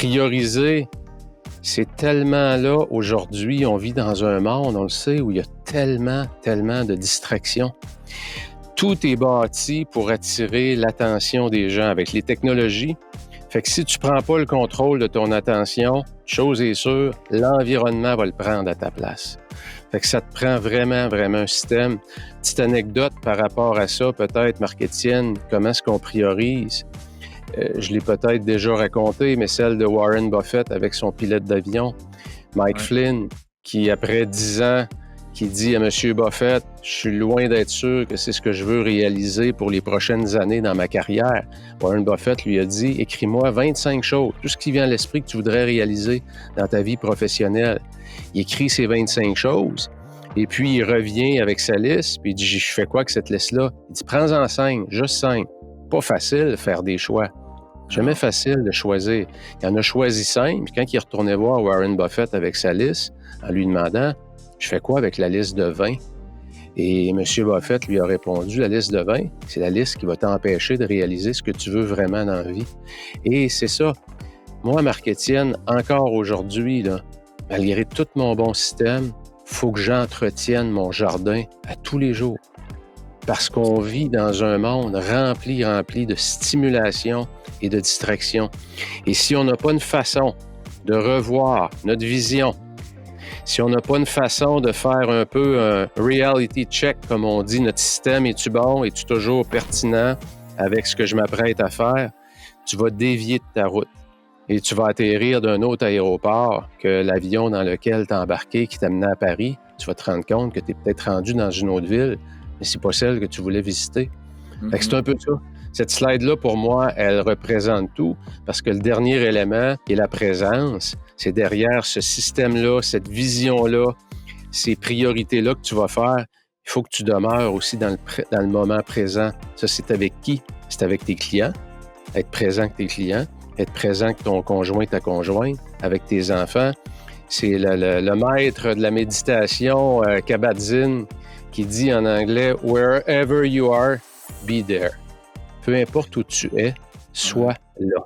Prioriser, c'est tellement là aujourd'hui, on vit dans un monde, on le sait, où il y a tellement de distractions. Tout est bâti pour attirer l'attention des gens avec les technologies. Fait que si tu prends pas le contrôle de ton attention, chose est sûre, l'environnement va le prendre à ta place. Fait que ça te prend vraiment un système. Petite anecdote par rapport à ça, peut-être, Marc-Étienne, comment est-ce qu'on priorise? Je l'ai peut-être déjà raconté, mais celle de Warren Buffett avec son pilote d'avion, Mike Flynn, qui après 10 ans, qui dit à M. Buffett, je suis loin d'être sûr que c'est ce que je veux réaliser pour les prochaines années dans ma carrière. Warren Buffett lui a dit, écris-moi 25 choses, tout ce qui vient à l'esprit que tu voudrais réaliser dans ta vie professionnelle. Il écrit ces 25 choses, et puis il revient avec sa liste, puis il dit, je fais quoi avec cette liste-là? Il dit, prends-en 5, juste 5. Pas facile de faire des choix. Jamais facile de choisir. Il en a choisi 5, puis quand il retournait voir Warren Buffett avec sa liste, en lui demandant, je fais quoi avec la liste de 20? Et M. Buffett lui a répondu, la liste de 20, c'est la liste qui va t'empêcher de réaliser ce que tu veux vraiment dans la vie. Et c'est ça. Moi, Marc-Étienne, encore aujourd'hui, là, malgré tout mon bon système, il faut que j'entretienne mon jardin à tous les jours. Parce qu'on vit dans un monde rempli de stimulation et de distraction. Et si on n'a pas une façon de revoir notre vision, si on n'a pas une façon de faire un peu un reality check, comme on dit, notre système, es-tu bon, es-tu toujours pertinent avec ce que je m'apprête à faire, tu vas dévier de ta route. Et tu vas atterrir d'un autre aéroport que l'avion dans lequel tu as embarqué qui t'amenait à Paris. Tu vas te rendre compte que tu es peut-être rendu dans une autre ville, mais c'est pas celle que tu voulais visiter. Fait que c'est un peu ça. Cette slide-là, pour moi, elle représente tout, parce que le dernier élément, qui est la présence, c'est derrière ce système-là, cette vision-là, ces priorités-là que tu vas faire, il faut que tu demeures aussi dans le moment présent. Ça, c'est avec qui? C'est avec tes clients, être présent avec tes clients, être présent avec ton conjoint, ta conjointe, avec tes enfants. C'est le maître de la méditation, Kabat-Zinn, qui dit en anglais « Wherever you are, be there ». Peu importe où tu es, sois là.